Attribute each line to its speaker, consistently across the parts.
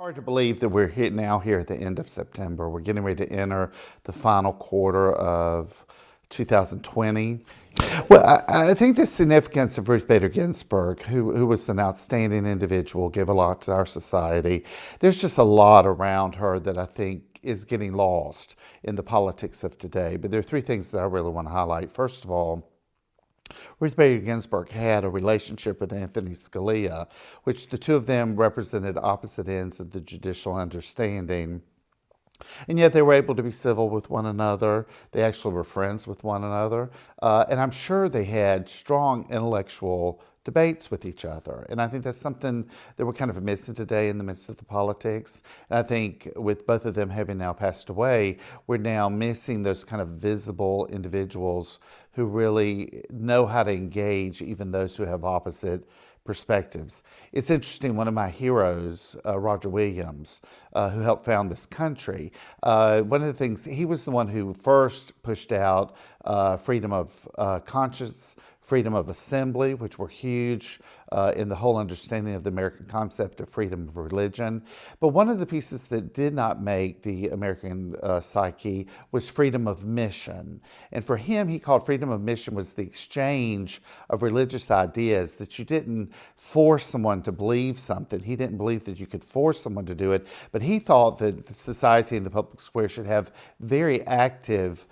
Speaker 1: Hard to believe that we're here at the end of September. We're getting ready to enter the final quarter of 2020. Well, I think the significance of Ruth Bader Ginsburg, who was an outstanding individual, gave a lot to our society. There's just a lot around her that I think is getting lost in the politics of today. But there are three things that I really want to highlight. First of all, Ruth Bader Ginsburg had a relationship with Anthony Scalia, which the two of them represented opposite ends of the judicial understanding. And yet they were able to be civil with one another. They actually were friends with one another. And I'm sure they had strong intellectual debates with each other. And I think that's something that we're kind of missing today in the midst of the politics. And I think with both of them having now passed away, we're now missing those kind of visible individuals who really know how to engage even those who have opposite perspectives. It's interesting, one of my heroes, Roger Williams, who helped found this country, one of the things, he was the one who first pushed out freedom of conscience, freedom of assembly, which were huge in the whole understanding of the American concept of freedom of religion. But one of the pieces that did not make the American psyche was freedom of mission. And for him, he called freedom of mission was the exchange of religious ideas, that you didn't force someone to believe something. He didn't believe that you could force someone to do it, but he thought that the society and the public square should have very active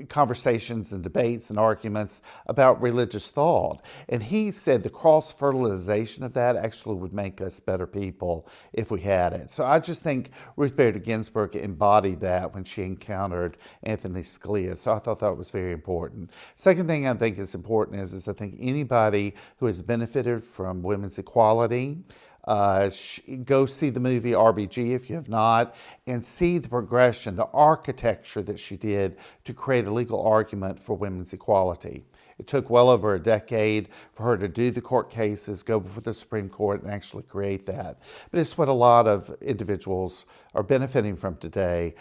Speaker 1: conversations and debates and arguments about religious thought. And he said the cross-fertilization of that actually would make us better people if we had it. So I just think Ruth Bader Ginsburg embodied that when she encountered Anthony Scalia. So I thought that was very important. Second thing I think is important is I think anybody who has benefited from women's equality, go see the movie RBG if you have not, and see the progression, the architecture that she did to create a legal argument for women's equality. It took well over a decade for her to do the court cases, go before the Supreme Court, and actually create that. But it's what a lot of individuals are benefiting from today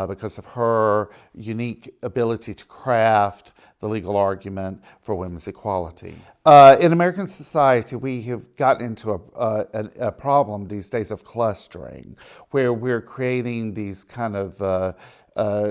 Speaker 1: because of her unique ability to craft the legal argument for women's equality. In American society, we have gotten into a problem these days of clustering, where we're creating these kind of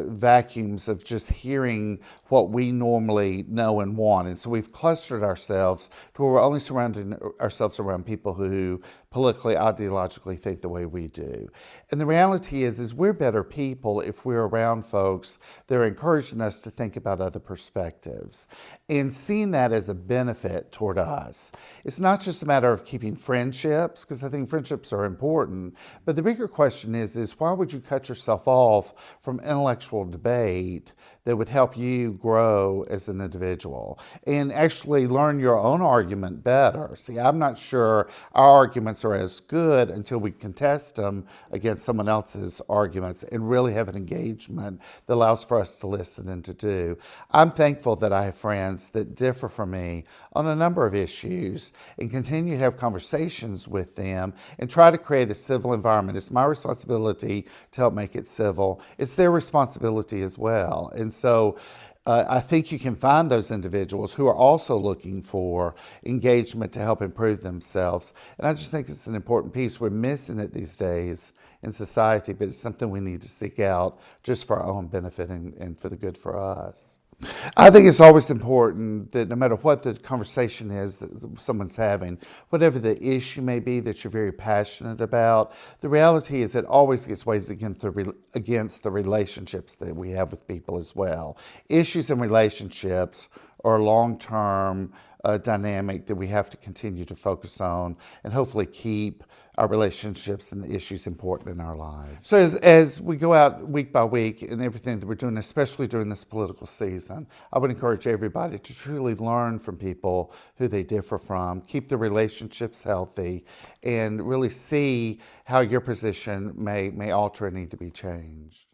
Speaker 1: vacuums of just hearing what we normally know and want. And so we've clustered ourselves to where we're only surrounding ourselves around people who politically, ideologically think the way we do. And the reality is we're better people if we're around folks that are encouraging us to think about other perspectives and seeing that as a benefit toward us. It's not just a matter of keeping friendships, because I think friendships are important, but the bigger question is why would you cut yourself off from intellectual debate that would help you grow as an individual and actually learn your own argument better? See, I'm not sure our arguments are as good until we contest them against someone else's arguments and really have an engagement that allows for us to listen and to do. I'm thankful that I have friends that differ from me on a number of issues and continue to have conversations with them and try to create a civil environment. It's my responsibility to help make it civil. It's their responsibility as well. And so I think you can find those individuals who are also looking for engagement to help improve themselves. And I just think it's an important piece. We're missing it these days in society, but it's something we need to seek out just for our own benefit and for the good for us. I think it's always important that no matter what the conversation is that someone's having, whatever the issue may be that you're very passionate about, the reality is it always gets weighed against the relationships that we have with people as well. Issues and relationships are long-term dynamic that we have to continue to focus on and hopefully keep our relationships and the issues important in our lives. So as we go out week by week in everything that we're doing, especially during this political season, I would encourage everybody to truly learn from people who they differ from, keep the relationships healthy, and really see how your position may alter and need to be changed.